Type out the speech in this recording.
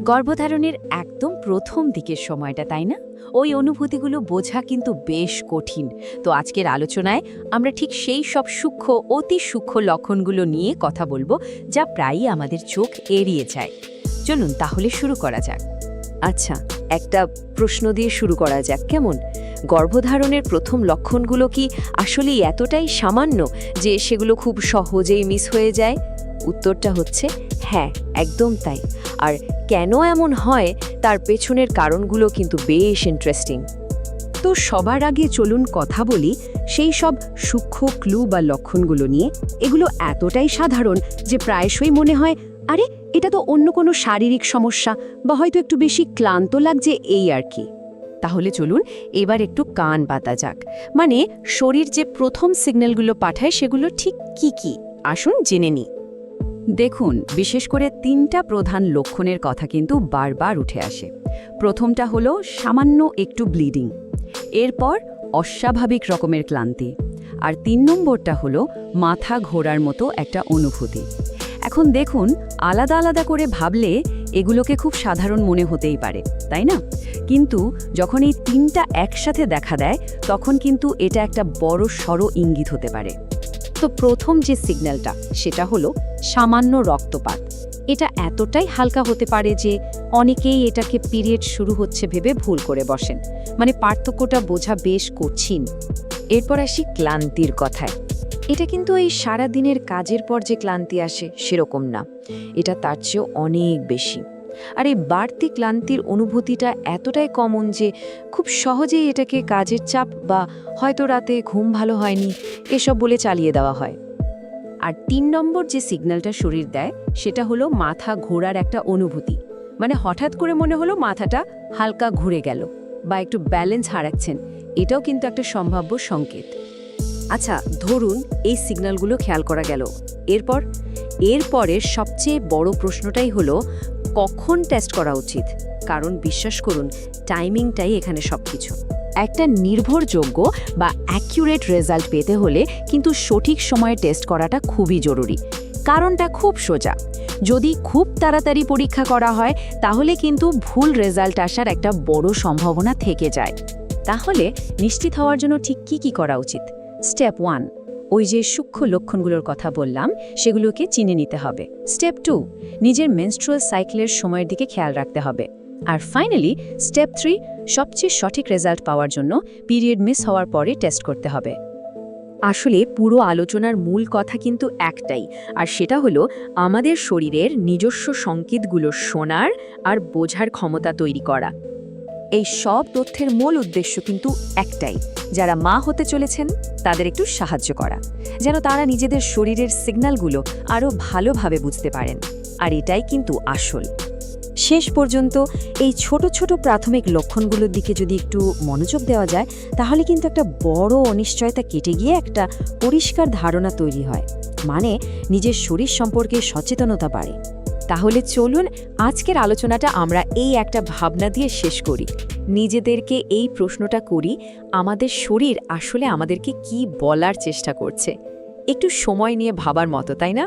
গর্ভধারণের একদম প্রথম দিকের সময়টা, তাই না? ওই অনুভূতিগুলো বোঝা কিন্তু বেশ কঠিন। তো আজকের আলোচনায় আমরা ঠিক সেই সব সূক্ষ্ম, অতি সূক্ষ্ম লক্ষণগুলো নিয়ে কথা বলবো, যা প্রায়ই আমাদের চোখ এড়িয়ে যায়। চলুন তাহলে শুরু করা যাক। আচ্ছা, একটা প্রশ্ন দিয়ে শুরু করা যাক, কেমন? গর্ভধারণের প্রথম লক্ষণগুলো কি আসলেই এতটাই সামান্য যে সেগুলো খুব সহজেই মিস হয়ে যায়? উত্তরটা হচ্ছে হ্যাঁ, একদম তাই। আর কেন এমন হয় তার পেছনের কারণগুলো কিন্তু বেশ ইন্টারেস্টিং। তো সবার আগে চলুন কথা বলি সেই সব সূক্ষ্ম ক্লু বা লক্ষণগুলো নিয়ে। এগুলো এতটাই সাধারণ যে প্রায়শই মনে হয়, আরে এটা তো অন্য কোনো শারীরিক সমস্যা, বা হয়তো একটু বেশি ক্লান্ত লাগছে, এই আর কি। তাহলে চলুন এবার একটু কান পাতা যাক। মানে শরীর যে প্রথম সিগন্যালগুলো পাঠায় সেগুলো ঠিক কি কি, আসুন জেনে নিই। দেখুন, বিশেষ করে 3টা প্রধান লক্ষণের কথা কিন্তু বারবার উঠে আসে। প্রথমটা হলো সামান্য একটু ব্লিডিং, এরপর অস্বাভাবিক রকমের ক্লান্তি, আর 3 নম্বরটা হলো মাথা ঘোরার মতো একটা অনুভূতি। এখন দেখুন, আলাদা আলাদা করে ভাবলে এগুলোকে খুব সাধারণ মনে হতেই পারে, তাই না? কিন্তু যখন এই 3টা একসাথে দেখা দেয় তখন কিন্তু এটা একটা বড় সড় ইঙ্গিত হতে পারে। তো প্রথম যে সিগন্যালটা সেটা হলো সামান্য রক্তপাত। এটা এতটাই হালকা হতে পারে যে অনেকেই এটাকে পিরিয়ড শুরু হচ্ছে ভেবে ভুল করে বসেন। মানে পার্থক্যটা বোঝা বেশ কঠিন। এরপর আসি ক্লান্তির কথায়। এটা কিন্তু এই সারা দিনের কাজের পর যে ক্লান্তি আসে সেরকম না, এটা তার চেয়েও অনেক বেশি। আর এই বাড়তি ক্লান্তির অনুভূতিটা এতটাই কমন যে খুব সহজেই এটাকে কাজের চাপ বা হয়তো রাতে ঘুম ভালো হয়নি এসব বলে চালিয়ে দেওয়া হয়। আর 3 নম্বর যে সিগন্যালটা শরীর দেয় সেটা হলো মাথা ঘোরার একটা অনুভূতি। মানে হঠাৎ করে মনে হলো মাথাটা হালকা ঘুরে গেল বা একটু ব্যালেন্স হারাচ্ছেন, এটাও কিন্তু একটা সম্ভাব্য সংকেত। আচ্ছা, ধরুন এই সিগন্যালগুলো খেয়াল করা গেল, এরপরের সবচেয়ে বড় প্রশ্নটাই হলো কখন টেস্ট করা উচিত। কারণ বিশ্বাস করুন, টাইমিংটাই এখানে সবকিছু। একটা নির্ভরযোগ্য বা অ্যাকিউরেট রেজাল্ট পেতে হলে কিন্তু সঠিক সময়ে টেস্ট করাটা খুবই জরুরি। কারণটা খুব সোজা, যদি খুব তাড়াতাড়ি পরীক্ষা করা হয় তাহলে কিন্তু ভুল রেজাল্ট আসার একটা বড় সম্ভাবনা থেকে যায়। তাহলে নিশ্চিত হওয়ার জন্য ঠিক কি করা উচিত? স্টেপ 1, ওই যে সূক্ষ্ম লক্ষণগুলোর কথা বললাম সেগুলোকে চিনে নিতে হবে। স্টেপ 2, নিজের মেনস্ট্রুয়াল সাইকেলের সময়ের দিকে খেয়াল রাখতে হবে। আর ফাইনালি স্টেপ 3, সবচেয়ে সঠিক রেজাল্ট পাওয়ার জন্য পিরিয়ড মিস হওয়ার পরে টেস্ট করতে হবে। আসলে পুরো আলোচনার মূল কথা কিন্তু একটাই, আর সেটা হলো আমাদের শরীরের নিজস্ব সংকেতগুলো শোনার আর বোঝার ক্ষমতা তৈরি করা। এই সব তথ্যের মূল উদ্দেশ্য কিন্তু একটাই, যারা মা হতে চলেছেন তাদের একটু সাহায্য করা, যেন তারা নিজেদের শরীরের সিগন্যালগুলো আরও ভালোভাবে বুঝতে পারেন। আর এটাই কিন্তু আসল। শেষ পর্যন্ত এই ছোট ছোট প্রাথমিক লক্ষণগুলোর দিকে যদি একটু মনোযোগ দেওয়া যায় তাহলে কিন্তু একটা বড় অনিশ্চয়তা কেটে গিয়ে একটা পরিষ্কার ধারণা তৈরি হয়। মানে নিজের শরীর সম্পর্কে সচেতনতা বাড়ে। তাহলে চলুন আজকের আলোচনাটা আমরা এই একটা ভাবনা দিয়ে শেষ করি। নিজেদেরকে এই প্রশ্নটা করি, আমাদের শরীর আসলে আমাদেরকে কি বলার চেষ্টা করছে? একটু সময় নিয়ে ভাবার মতো, তাই না?